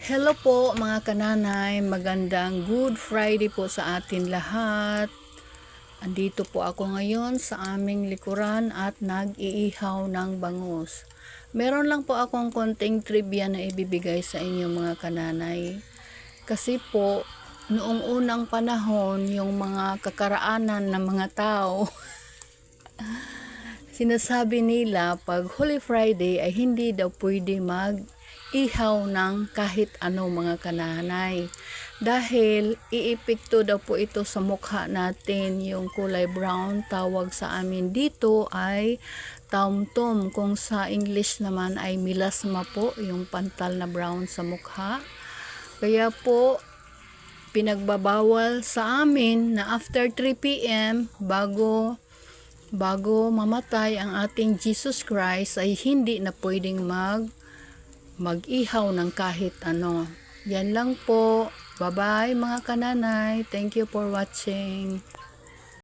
Hello po mga kananay, magandang Good Friday po sa atin lahat. Andito po ako ngayon sa aming likuran at nag-iihaw ng bangus. Meron lang po akong konting trivia na ibibigay sa inyo mga kananay. Kasi po, noong unang panahon, yung mga kakaraanan ng mga tao, sinasabi nila pag Holy Friday ay hindi daw pwede mag-ihaw ng kahit ano mga kananay. Dahil iipekto daw po ito sa mukha natin, yung kulay brown, tawag sa amin dito ay taumtom. Kung sa English naman ay melasma po, yung pantal na brown sa mukha. Kaya po, pinagbabawal sa amin na after 3 p.m. bago mamatay ang ating Jesus Christ ay hindi na pwedeng mag-ihaw ng kahit ano. Yan lang po. Bye-bye mga kananay. Thank you for watching.